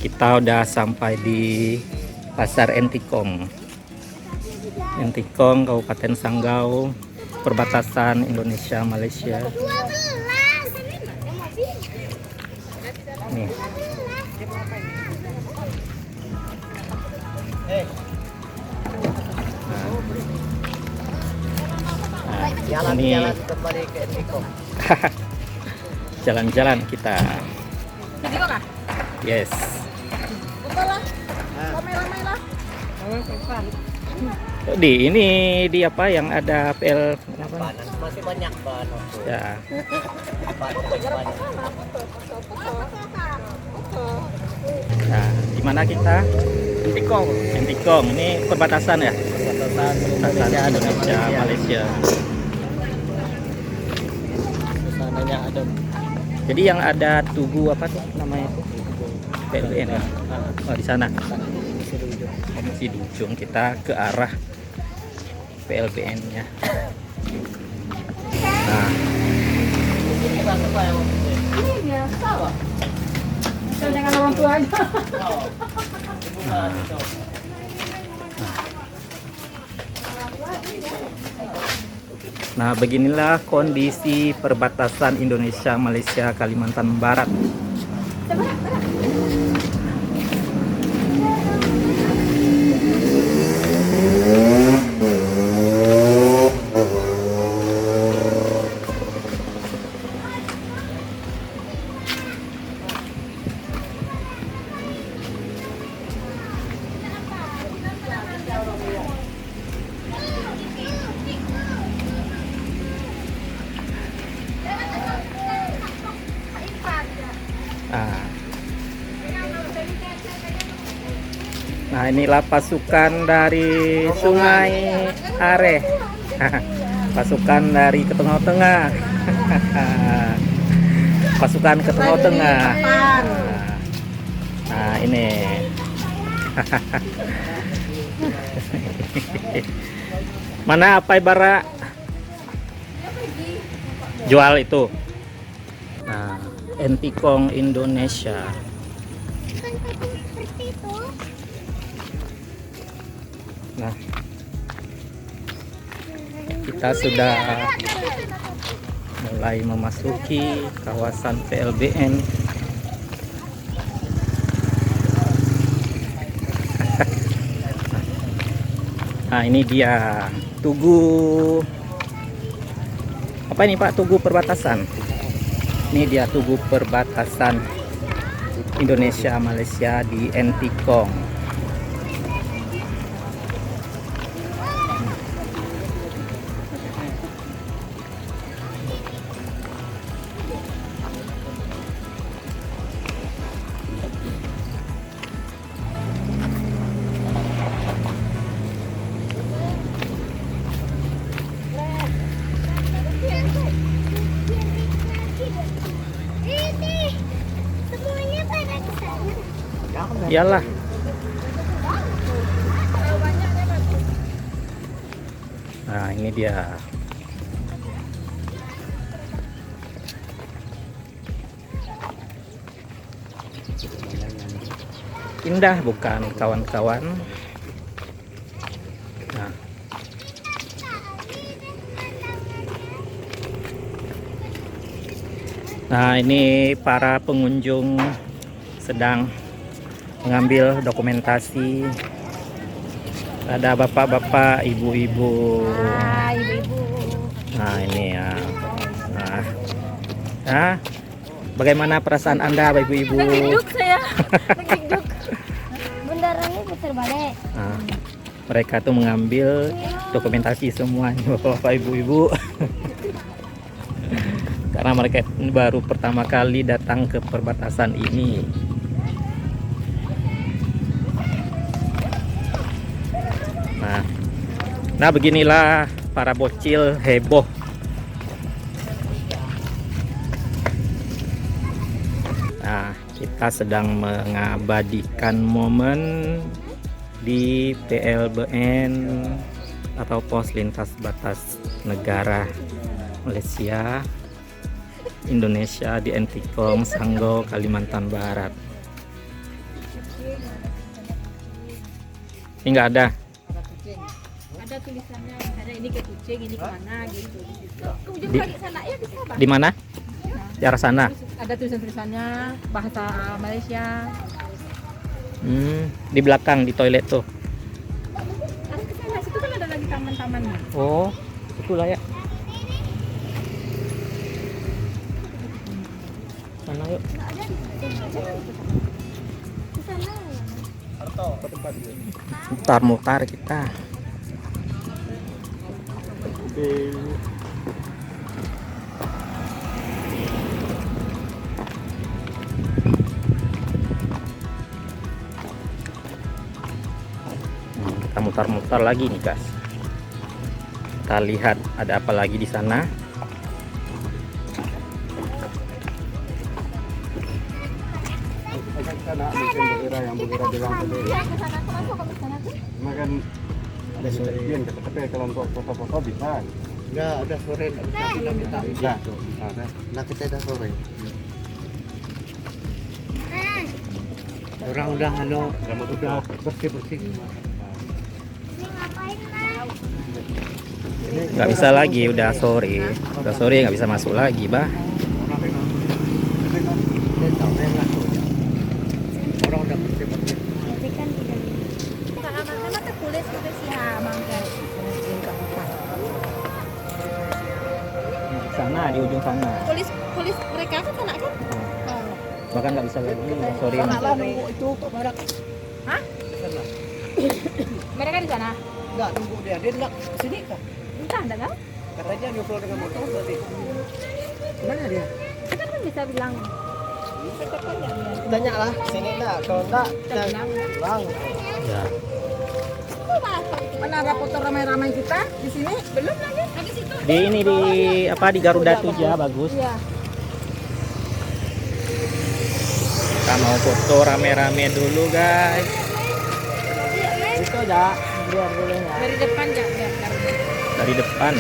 kita udah sampai di Pasar Entikong. Entikong, Kabupaten Sanggau, perbatasan Indonesia Malaysia. Nih. Nah, ini kembali ke Entikong. jalan-jalan kita. Yes. Ini apa yang ada PL apa? Masih banyak bahan. Ya. Nah, di mana kita? Entikong. Entikong. Ini perbatasan ya? Perbatasan Indonesia Malaysia. Sananya ada. Jadi yang ada Tugu apa tuh namanya itu? PLBN ya? Oh, di sana. Masih di ujung, kita ke arah PLBN-nya. Nah, Ini biasa, Pak. Dengan orang tua aja. nah, beginilah kondisi perbatasan Indonesia Malaysia Kalimantan Barat. Nah, inilah pasukan dari Sungai Are. Pasukan dari ke tengah-tengah. Pasukan ke tengah-tengah. Nah, ini. Mana apa Bara? Jual itu. Nah, Entikong Indonesia. Nah, kita sudah mulai memasuki kawasan PLBN. Nah, ini dia Tugu. Apa ini Pak? Tugu perbatasan. Ini dia Tugu perbatasan Indonesia Malaysia di Entikong. Iyalah. Nah, ini dia. Indah bukan kawan-kawan? Nah. Nah, ini para pengunjung sedang mengambil dokumentasi. Ada bapak-bapak, ibu-ibu. Ibu-ibu. Nah, ini ya. Nah, bagaimana perasaan Anda, ibu-ibu? Duduk saya. Duduk. Bundarannya putar balik. Nah, mereka tuh mengambil dokumentasi semuanya, bapak-bapak, ibu-ibu. Karena mereka baru pertama kali datang ke perbatasan ini. Nah, beginilah para bocil heboh. Nah, kita sedang mengabadikan momen di PLBN atau Pos Lintas Batas Negara Malaysia Indonesia di Entikong, Sanggau, Kalimantan Barat. Ini nggak ada. Ada kucing. Ada tulisannya, ada ini ke kucing, ini kemana gitu. Ke ujung Di- lagi sana ya bisa Bang. Di mana? Di arah sana. Ada tulisan-tulisannya bahasa Malaysia. Di belakang di toilet tuh. Harus ke sana, situ kan ada lagi taman-tamannya. Oh, itulah ya. Sana yuk. Ke sana. Mutar-mutar kita. Kita mutar-mutar lagi nih guys. Kita lihat ada apa lagi di sana. Sana mungkin daerah yang bergerak bilang tadi. Iya, ke sana. Aku masuk ke sana tuh. Makan ada sebagian tapi kalau untuk foto-foto bisa. Enggak, udah sore enggak bisa kita minta. Bisa. Ada. Nah, kita udah sore. Orang udah udah bersih-bersih. Nggak bisa lagi, udah sore. Udah sore nggak bisa masuk lagi, bah. Orang udah bersih-bersih. Tapi kan tidak. Anak-anak tuh kulit ya, mangga. Sana di ujung sana. Polis mereka kan sana kan? Bahkan nggak bisa lagi, udah sore. Sana lah nunggu itu kok mereka. Hah? Sana. Mereka di sana. Enggak nunggu dia enggak kesini kan. Entah, enggak tahu. Katanya nyusul dengan motor tadi. Mana dia? Kita kan bisa bilang. Tanya lah sini enggak, kalau enggak Kita bilang. pulang. Ya. Mana ada foto ramai-ramai kita di sini? Belum lagi. Habis itu. Di ini di apa di Garuda 7 bagus. Iya. Kita mau foto rame-rame dulu guys. Itu aja biar boleh ya. Dari depan enggak? Dari depan.